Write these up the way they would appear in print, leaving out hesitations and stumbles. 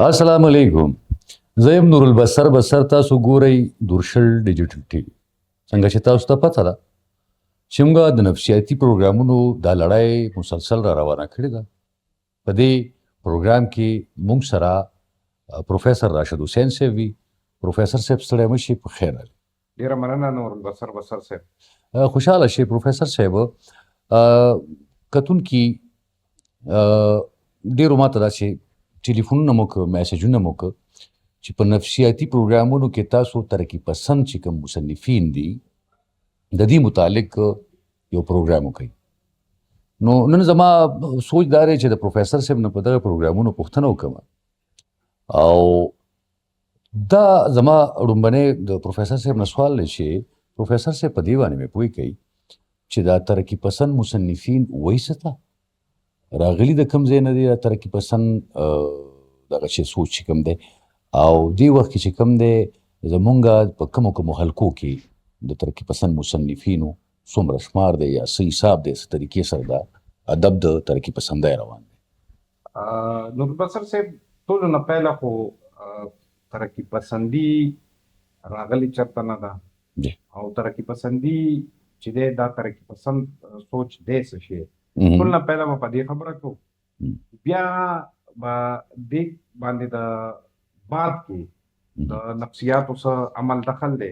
السلام علیکم. زه یم نور البصر بصر. تاسو ګورئ دورشل ډیجیټل ټي وي. څنګه چې تاسو ته پته ده چې موږ د نفسیاتي پروګرامونو دا لړۍ مسلسل را روانه کړې ده. په دې پروګرام کې موږ سره پروفیسر راشد حسین صاحب وي. پروفیسر صاحب ستړی مه شئ، په خیر راغلي. ډېره مننه نور البصر صاحب. خوشحاله شئ پروفیسر صاحب. کتونکي ډېرو ماته داسې ټلیفونونه مو که میسجونه مو که چې په نفسیاتي پروګرامونو کې تاسو ترقي پسند چې کوم مصنفین دي د دې متعلق یو پروګرام وکړئ. نو نن زما سوچ دا دی چې د پروفیسر صاحب نه په دغه پروګرامونو پوښتنه وکړم، او دا زما لومبنی د پروفیسر صاحب نه سوال دی چې پروفیسر صاحب په دې باندې مې پوه کوي چې دا ترقي پسند مصنفین وایي څه ته راغلي د کوم ځای نه دی دا ترقي پسند دغه چې سوچ چې کوم دی، او دې وخت کې چې کوم دی زمونږ په کومو حلقو کې د ترقي پسند مصنفینو څومره شمار دی یا څه حساب دی، څه طریقې سره دا ادب د ترقي پسندۍ روان دی؟ نور البصر صاحب، ټولو نه پیله خو ترقي پسندي راغلي چرته نه ده، او ترقي پسندي چې دی دا ترقي پسند سوچ دی څه شی. ټول نه پیله به په دې خبره کوو، بیا به دې باندې د بعد کې د نفسیاتو څه عمل دخل دی،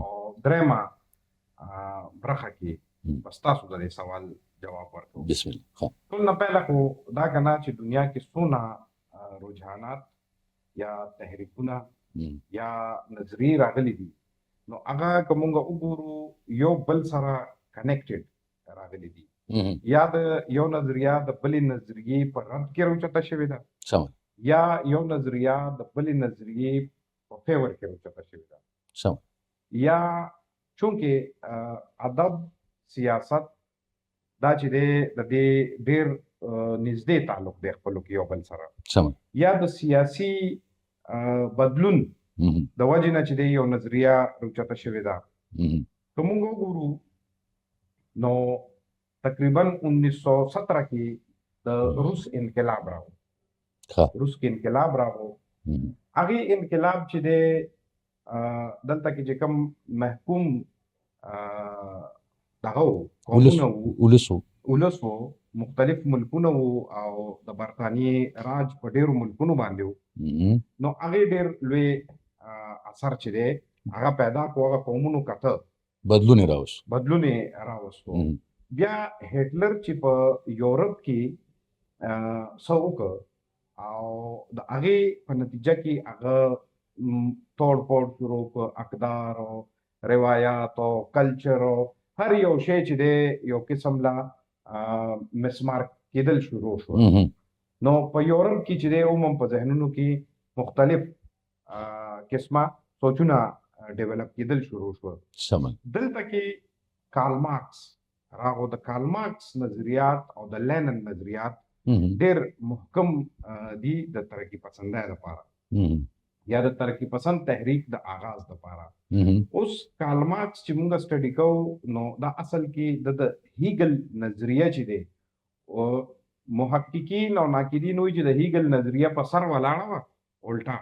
او درېیمه برخه کې بس تاسو د دې سوال جواب ورکوو. بسم الله. ټول نه پیله خو دا که نه چې دنیا کې څونه رجحانات یا تحریکونه یا نظریې راغلي دي، نو هغه که مونږ وګورو یو بل سره کنیکټډ راغلي دي، یا د یو نظریه د بلې نظریې په رد کې راوچته شوې ده، یا یو نظریه د بلې نظریې په فیور کې راوچته شوې ده، یا چونکې ادب سیاست دا چې دی د دې ډېر نږدې تعلق دی خپلو کې یو بل سره، یا د سیاسي بدلون د وجې نه چې دی یو نظریه راوچته شوې ده. که موږ وګورو نو تقریبا 1917 کې د روس انقلاب راغو. روس کې انقلاب راغو، هغې انقلاب چې دی دلته کې چې کوم محکوم دغه وو، قومونه وو، ولس وو، مختلف ملکونه وو، او د برطانیې راج په ډېرو ملکونو باندې وو، نو هغې ډېر لوی اثر چې دی هغه پیدا کړو، هغه قومونو کته بدلون یې راوستو. بیا هټلر چې په یورپ کې څه وکړ، او د هغې په نتیجه کې هغه توړ پوړ شروع کړ، اقدار او روایات او کلچر او هر یو شی چې دی یو قسم لا مسمار کېدل شروع شو. نو په یورپ کې چې دی عموما په ذهنونو کې مختلف قسمه سوچونه ډیولپ کېدل شروع شو. دلته کې کارل مارکس راغو. د کارل مارکس نظریات او د لینن نظریات ډېر محکم دي د ترقي پسندۍ لپاره، یا د ترقي پسند تحریک د آغاز لپاره. اوس کارل مارکس چې موږ سټډي کوو، نو دا اصل کې د هیګل نظریه چې دی، محققین او ناقدین وایي چې د هیګل نظریه په سر ولاړه وه، الټا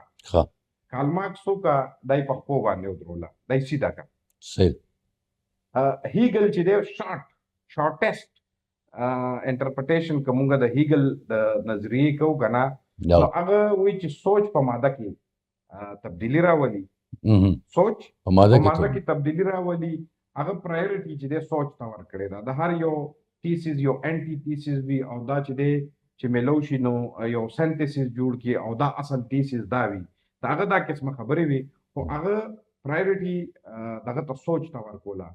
کارل مارکس وکړه دای په خپو باندې ودروله، دای سیده کړه. هیګل چې دی شارټیسټ انټرپریټیشن که مونږ د هیګل د نظریې کوو که نه، نو هغه وایي چې سوچ په ماده کې تبدیلي راولي. سوچ په ماده کې تبدیلي راولي. هغه پرایورټي چې دی سوچ ته ورکړې ده. د هر یو تیسیس یو انټي تیسیس وي، او دا چې دی چې میلو شي نو یو سنتیسیس جوړ کړي، او دا اصل تیسیس دا وي. د هغه دا قسمه خبرې وي، خو هغه پرایورټي دغه ته سوچ ته ورکوله.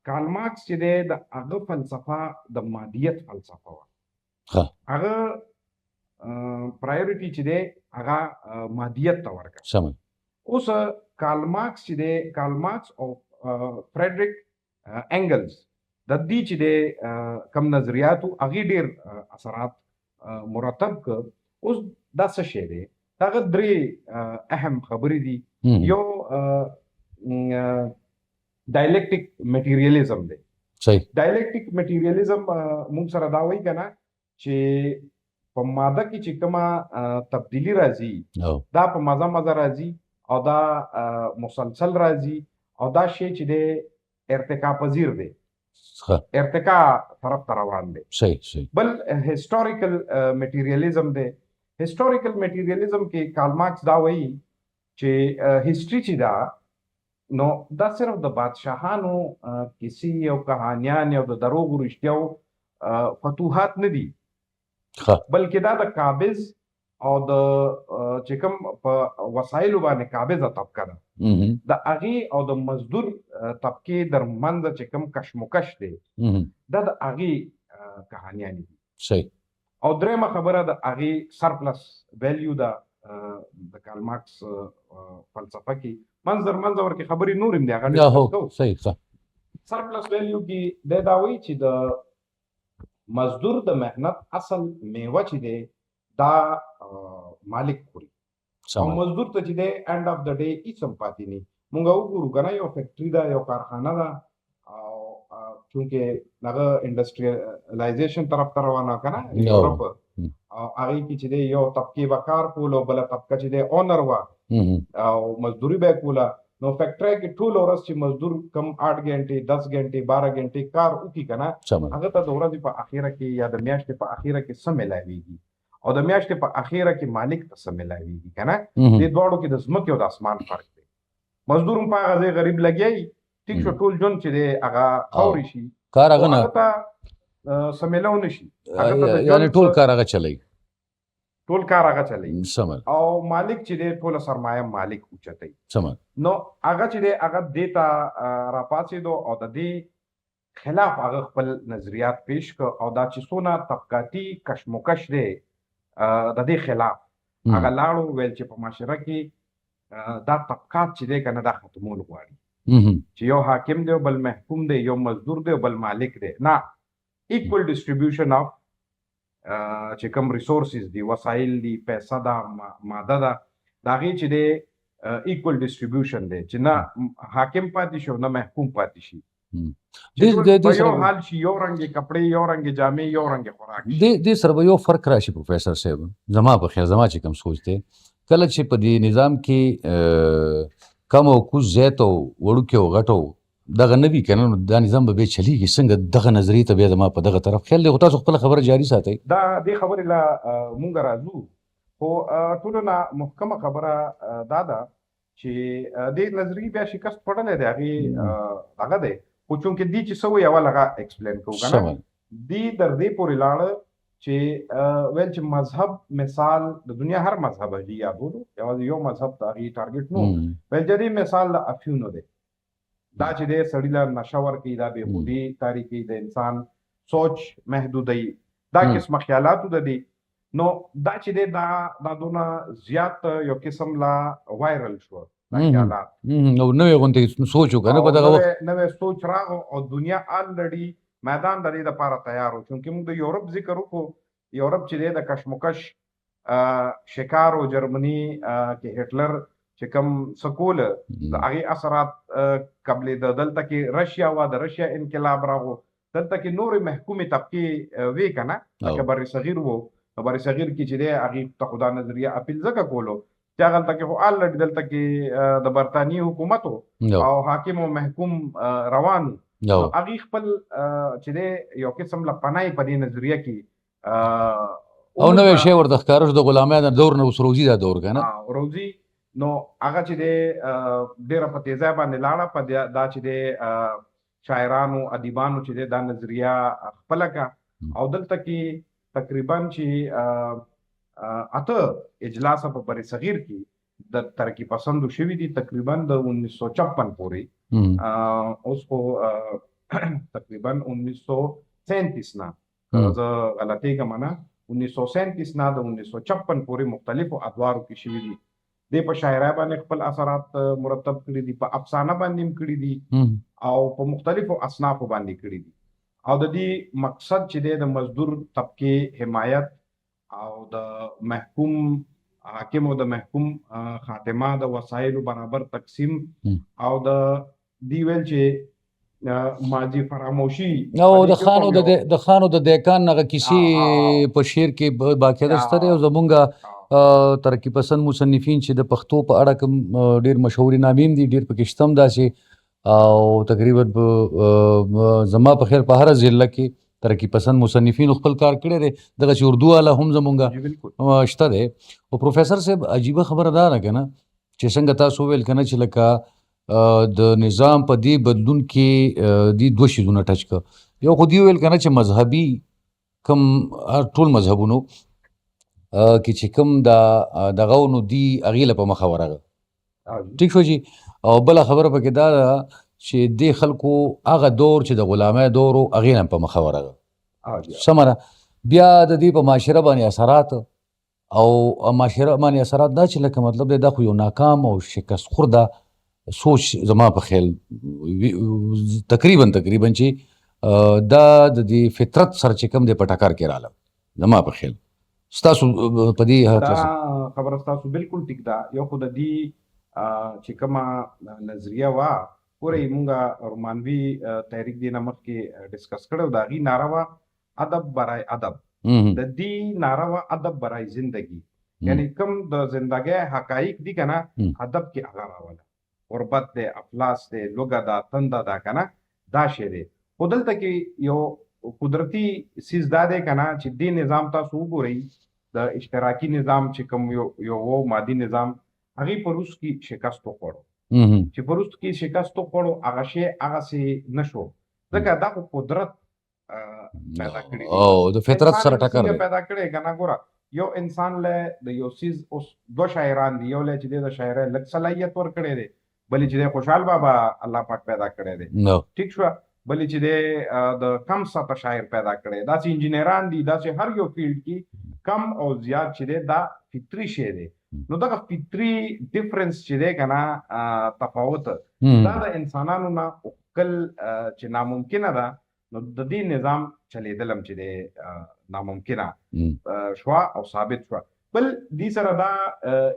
کارل مارکس چې دی د هغه فلسفه د مادیت فلسفه وه. هغه پرایورټي چې دی هغه مادیت ته ورکړه. اوس کارل مارکس چې دی، کارل مارکس او فریډریک انګلز د دې چې دی کم نظریاتو هغې ډېر اثرات مرتب کړ. اوس دا څه شی دی؟ هغه درې اهم خبرې دي. یو ډایلیکټیک میټیریالیزم دی. ډایلیکټیک میټیریالیزم موږ سره دا وایي که نه چې په ماده کې چې کومه تبدیلی راځي او دا په مزه مزه راځي او دا مسلسل راځي او دا شی چې دی ارتقا پذیر دی، ښه ارتقا طرف ته روان دی. صحیح بل هیسټوریکل میټیریالیزم دی. هیسټوریکل میټیریالیزم کې کارل مارکس دا وایي چې هیستوري چې دا نو دا صرف د بادشاهانو کیسې او کهانیان او د دروغو رښتیاو فتوحات نه دي، ښه بلکې دا د قابض او د چې کوم په وسایلو باندې قابضه طبقه ده د هغې او د مزدور طبقې ترمنځ چې کوم کشمکش دی دا د هغې کهانیانې دي. صحیح. او درېیمه خبره د هغې سرپلس ویلیو ده د کارل مارکس فلسفه کې منځ ورکې خبرې نور هم دي هغه یا هو ډسکس کوو. صحیح ښه سرپلس ویلیو کې دی دا وایي چې د مزدور د محنت اصل میوه چې دی دا مالک خوري او سمه مزدور ته چې دی اینډ اف د ډے هیڅ هم پاتې نه. مونږ وګورو که نه یو فیکټري ده یو کارخانه ده او چونکې هغه انډسټریالایزیشن طرف ته روانه که نه یورپ او هغې کې چې دی یو طبقې به کار کول او بله طبقه چې دی اونر وه او مزدوري به یې کوله. نو فیکټرۍ کې ټوله ورځ چې مزدور کم 8 غنټې 10 غنټې 12 غنټې کار وکړي که نه سمه هغه ته د ورځې په اخیره کې یا د میاشتې په اخیره کې څه میلاویږي او د میاشتې په اخیره کې مالک ته څه میلاویږي که نه. دې دواړو کې د ځمکې او د اسمان فرق دی. مزدور هم په هغه ځای غریب لګیایي ټیک شو ټول ژوند چې دی هغه خاورې شي کار او هغه نه هغه ته څه میلاو نه شي، هغه ته د یعنی ژوند ټول څه- کار هغه چلی ټول کار هغه چلی سمه او مالک چې دی ټوله سرمایه مالک اوچتوي. سمه نو هغه چې دی هغه دې ته راپاڅېدو او د دې خلاف هغه خپل نظریات پیش کړ او دا چې څونه طبقاتي کشمکش دی د دې خلاف هغه لاړو ویل چې په معاشره کې دا طبقات چې دی که نه دا ختمول غواړي چې یو حاکم دی او بل محکوم دی، یو مزدور دی او بل مالک دی، نه ایکول ډسټریبیوشن اف چې کوم ریسورسز دي وسایل دي پیسه ده ماده ده د هغې چې دی ایکول ډسټریبیوشن دی چې نه حاکم پاتې شي او نه محکوم پاتې شي چې ټول په یو حال شي، یو رنګې کپړې یو رنګې جامې یو رنګې خوراک شي. دې سره به یو فرق راشي پروفیسر صاحب زما په خیال زما چې کوم سوچ دی کله چې په دې نظام کې کم او کوز زیات او وړوکی او غټ او دغه نه وي که نه نو دا نظام به بیا چلیږي څنګه دغه نظریې ته بیا زما په دغه طرف خیال دی خو تاسو خپله خبره جاري ساتئ. دا دې خبرې له مونږ راځو خو ټولو نه محکمه خبره دا ده چې دې نظریې بیا شکست خوړلی دی هغې هغه دی خو چونکې دې چې څه وایي اول هغه ایکسپلین کوو که نه دې تر دې پورې لاړه چې ویل چې مذهب مثال د دنیا هر مذهب هجي یادولو یوازې یو مذهب ته هغې ټارګېټ نو ویل چې دې مثال د افیونو دی دا چې دی سړي له نشه ورکوي دا بېخودي کاري کوي د انسان سوچ محدودوي دا قسمه خیالاتو د دي. نو دا چې دی دا دونه زیات یو قسم لا وایرل شو دا خیالات او نوې غوندې سوچ وکړه په دغه وخت نوې سوچ راغو او دنیا آلریډي میدان د دې دپاره تیار و چونکې موږ د یورپ ذکر وکړو یورپ چې دی د کشمکش شکار و جرمني کې هټلر چې کوم څه کوله د هغې اثرات قبلېده دلته کې رشیا وه د رشیا انقلاب راغو دلته کې نورې محکومې طبقې وې که نه لکه بر صغیر و په بر صغیر کې چې دی هغې ته خو دا نظریه اپیل ځکه کولو چې هغه هلته کې خو آلریډي دلته کې د برطانیې حکومت و او حاکم او محکوم روان و هغې خپل چې دی یو قسم له پناه په دې نظریه کې او نوې شی ورته ښکاره شو د غلامیانو دور نه اوس روزي دا دور که نه روزي نو هغه چې دی ډېره په تیزۍ باندې لاړه په دا چې دی شاعرانو ادیبانو چې دی دا نظریه خپله کړه او دلته کې تقریبا چې 8 اجلاسه په بر صغیر کې د ترقي پسندو شوي دي تقریبا د 1956 پورې اوس خو تقریبا 1937 نه زه غلطۍ کوم نه 1937 نه د 1956 پورې مختلفو ادوارو کې شوي دي. دی په شاعرۍ باندې خپل اثرات مرتب کړي دي په افسانه باندې هم کړي دي او په مختلفو اصنافو باندې کړي دي او د دې مقصد چې دی د مزدور طبقې حمایت او د محکوم حاکم او د محکوم خاتمه د وسایلو برابر تقسیم او د دی ویل چې ماضي فراموشي او په د دې کې خانو کوم یو د خانو د دیکان هغه کیسې آه، په شعر کې باقاعده شته دی او آه، زمونږ آه، ترقی پسند مصنفین چې د پښتو په اړه کوم ډیر مشهوري نامیم دي ډیر پکې شته هم داسې او تقریبا زما په خیر په هر ضلع کې ترقی پسند مصنفین خپل کار کړی دی دغه چې اردو والا هم زمونږ جی بالکل شته دی او پروفیسر صاحب عجیبه خبره دا ده که نه چې څنګه تاسو وویل که نه چې لکه د نظام په دې بدلون کې دې دوه شیزونه ټچ که یو خو دې وویل که نه چې مذهبي کم ټول مذهبونو کې چې کوم دغه نو دي هغې له په مخه ورغه ټیک شو جي او بله خبره پکې دا ده چې دې خلکو هغه دور چې د غلامۍ دور و هغې نه په مخه ورغه سمه ده بیا د دې په معاشره باندې اثرات او معاشره باندې اثرات دا چې لکه مطلب دی دا خو یو ناکام او شکست خورده سوچ زما په خیال تقریبا چې دا د دې فطرت سره چې کوم دی په ټکر کې رااله زما په خیال ستاسو په دې دا خبره ستاسو بالکل ټیک ده یو خو د دې چې کومه نظریه وه پورې مونږه رومانوي تحریک دې نه مخکې ډسکس کړی د هغې ناره وه ادب برای ادب د دې ناره وه ادب برای زندگی یعنی کوم د زندګۍ حقایق دي که نه ادب کې هغه راوله غربت دی افلاس دی لوږه ده تنده ده که نه دا شی دی خو دلته کې یو قدرتي څیز دا دی که نه چې دې نظام تاسو وګورئ د اشتراکي نظام چې کوم یو مادي نظام هغې په روس کې شکست وخوړو چې په روس کې شکست وخوړو هغه شی هغسې نه شو ځکه دا خو قدرت پیدا کړي او د فطرت سره ټکر دی پیدا کړی که نه ګوره یو انسان له د یو څیز اوس دوه شاعران دي یو له چې دی د شاعرۍ لږ صلاحیت ورکړی دی بلې چې دی خوشحال بابا الله پاک پیدا کړی دی ټیک شوه بلې چې دی د کم سطح شاعر پیدا کړی داسې انجینران دي داسې هر یو فیلډ کې کم او زیات چې دی دا فطري شی دی نو دغه فطري ډیفرنس چې دی که نه تفاوت دا د انسانانو نه عقل چې ناممکنه ده نو د دې نظام چلیدل هم چې دی ناممکنه شوه او ثابت شوه بل دې سره دا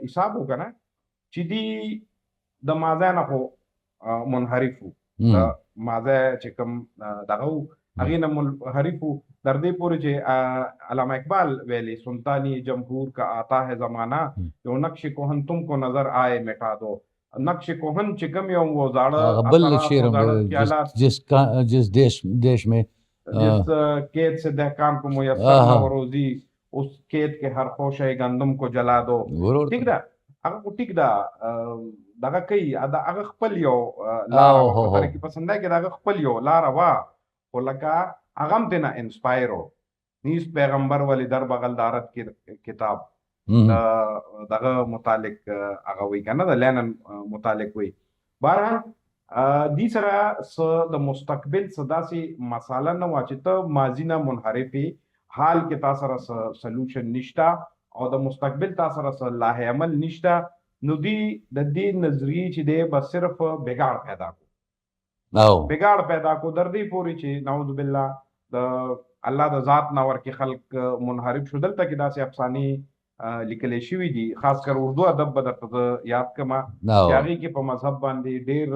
حساب وکړه چې دی د مازی نه خو منحرف وو د مازی چې کوم دغه وو هغې نه منحرف وو تر دې پورې چې علامه اقبال ویلي سلطانی جمهور کا آتا ہے زمانہ جو نقش کوہن تم کو نظر آئے مٹا دو نقش کوہن چې کوم یو و زاړه بل شعر جس دیش میں جس قید سے دہقان کو میسر نہ ہو روزی اس قید کے هر خوشه گندم کو جلا دو ٹھیک ده هغه خو ټیک ده دغه کوي د هغه خپل یو لاره وه په ترقي پسندۍ کې د هغه خپل یو لاره وه خو لکه هغه هم ترې نه انسپایر و نیز پیغمبر ولی در بغل دارت کتاب دغه متعلق هغه وایي که نه د لینن متعلق وایي بهرحال دې سره څه د مستقبل څه داسې مساله نه وه چې ته ماضي نه منحرف حال کې تا سره څه سلوشن نشته او د مستقبل تا سره څه لاه عمل نشته نو دی د دې نظریې چې دی بس صرف بګاړ پیدا کو بګاړ پیدا کو در دې پورې چې نعوذ بالله د الله د ذات نه ورکې خلق منحرف شو دلته کې داسې افسانې لیکلی شوي دي خاص کر اردو ادب به درته یاد کړمه چې هغې کې په مذهب باندې ډېر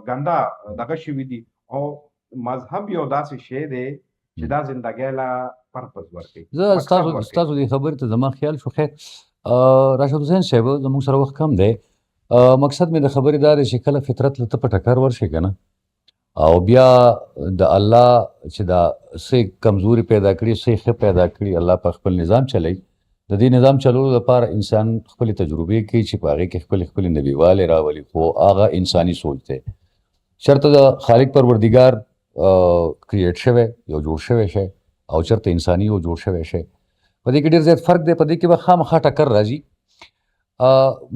ګنده دغه شوي دي او مذهب یو داسې شی دی چې دا زندګۍ له پرپز ورکوي زه ستاسو دې خبرې ته زما خیال شو خیر راشد حسین صاحب زموږ سره وخت کم دی مقصد مې د خبرې دا دی چې کله فطرت له ته په ټکر ورشي که نه او بیا د الله چې دا څه کمزوري پیدا کړي څه ښه پیدا کړي الله په خپل نظام چلی د دې نظام چلولو لپاره انسان خپلې تجربې کوي چې په هغې کې خپلې نبیوالې راولي خو هغه انساني سوچ دی چېرته د خالق پروردګار کریټ شوی یو جوړ شوی شی او چېرته انساني یو جوړ شوی شی په دې کې ډېر زیات فرق دی په دې کې به خامخا ټکر راځي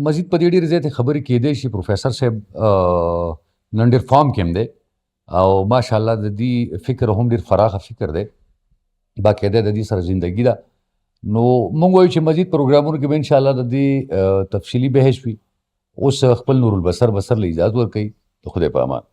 مزید په دې ډېرې زیاتې خبرې کیدی شي پروفیسر صاحب نن ډېر فارم کې هم دی او ماشاءالله د دې فکر هم ډېر فراخه فکر دی باقاعده د دې سره زندگی ده نو موږ وایو چې مزید پروګرامونو کې به انشاءالله د دې تفصیلي بحث وي اوس خپل نور البصر له اجازت ورکوي د خدای په امان